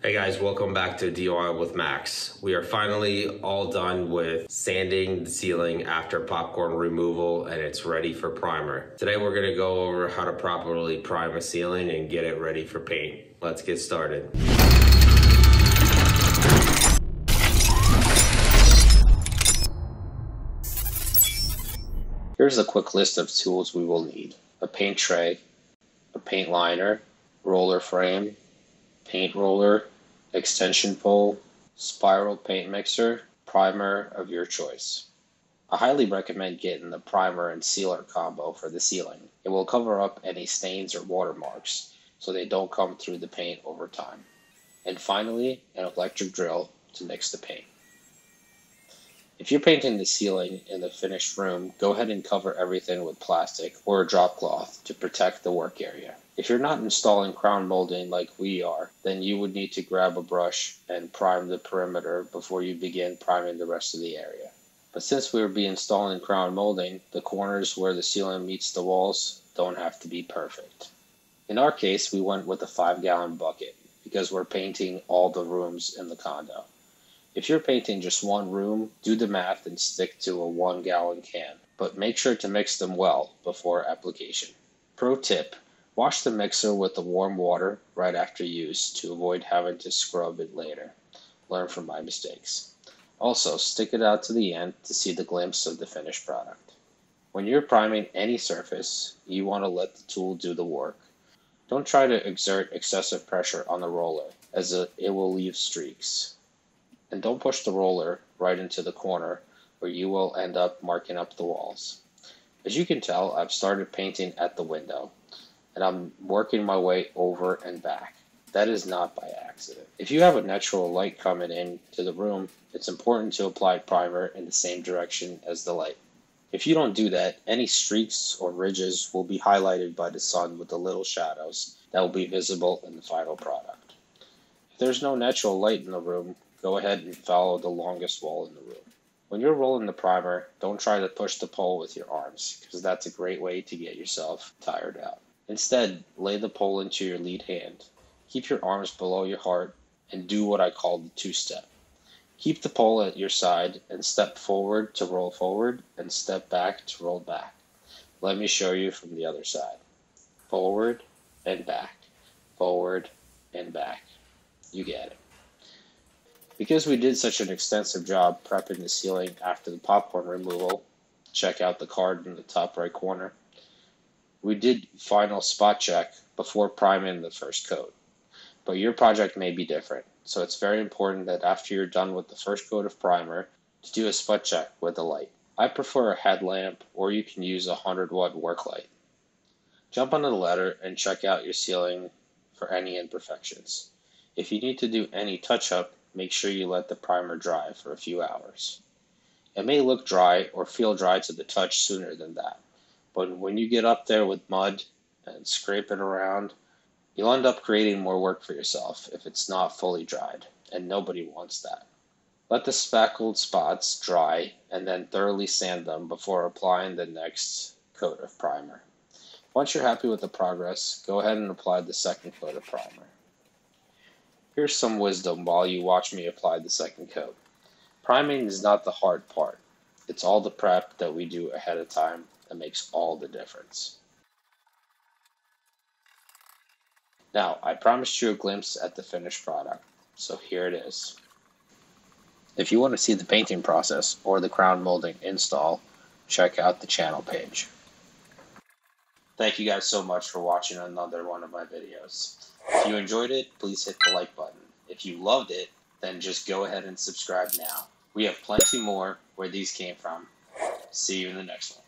Hey guys, welcome back to DIY with Max. We are finally all done with sanding the ceiling after popcorn removal and it's ready for primer. Today we're going to go over how to properly prime a ceiling and get it ready for paint. Let's get started. Here's a quick list of tools we will need: a paint tray, a paint liner, roller frame, paint roller, extension pole, spiral paint mixer, primer of your choice. I highly recommend getting the primer and sealer combo for the ceiling. It will cover up any stains or watermarks so they don't come through the paint over time. And finally, an electric drill to mix the paint. If you're painting the ceiling in the finished room, go ahead and cover everything with plastic or a drop cloth to protect the work area. If you're not installing crown molding like we are, then you would need to grab a brush and prime the perimeter before you begin priming the rest of the area. But since we will be installing crown molding, the corners where the ceiling meets the walls don't have to be perfect. In our case, we went with a 5-gallon bucket because we're painting all the rooms in the condo. If you're painting just one room, do the math and stick to a 1-gallon can, but make sure to mix them well before application. Pro tip: wash the mixer with the warm water right after use to avoid having to scrub it later. Learn from my mistakes. Also, stick it out to the end to see the glimpse of the finished product. When you're priming any surface, you want to let the tool do the work. Don't try to exert excessive pressure on the roller, as it will leave streaks. And don't push the roller right into the corner or you will end up marking up the walls. As you can tell, I've started painting at the window and I'm working my way over and back. That is not by accident. If you have a natural light coming into the room, it's important to apply primer in the same direction as the light. If you don't do that, any streaks or ridges will be highlighted by the sun with the little shadows that will be visible in the final product. If there's no natural light in the room, go ahead and follow the longest wall in the room. When you're rolling the primer, don't try to push the pole with your arms, because that's a great way to get yourself tired out. Instead, lay the pole into your lead hand. Keep your arms below your heart and do what I call the two-step. Keep the pole at your side and step forward to roll forward and step back to roll back. Let me show you from the other side. Forward and back. Forward and back. You get it. Because we did such an extensive job prepping the ceiling after the popcorn removal, check out the card in the top right corner, we did final spot check before priming the first coat. But your project may be different, so it's very important that after you're done with the first coat of primer, to do a spot check with a light. I prefer a headlamp, or you can use a 100-watt work light. Jump on the ladder and check out your ceiling for any imperfections. If you need to do any touch-up, make sure you let the primer dry for a few hours. It may look dry or feel dry to the touch sooner than that, but when you get up there with mud and scrape it around, you'll end up creating more work for yourself if it's not fully dried, and nobody wants that. Let the spackled spots dry and then thoroughly sand them before applying the next coat of primer. Once you're happy with the progress, go ahead and apply the second coat of primer. Here's some wisdom while you watch me apply the second coat. Priming is not the hard part. It's all the prep that we do ahead of time that makes all the difference. Now, I promised you a glimpse at the finished product, so here it is. If you want to see the painting process or the crown molding install, check out the channel page. Thank you guys so much for watching another one of my videos. If you enjoyed it, please hit the like button. If you loved it, then just go ahead and subscribe now. We have plenty more where these came from. See you in the next one.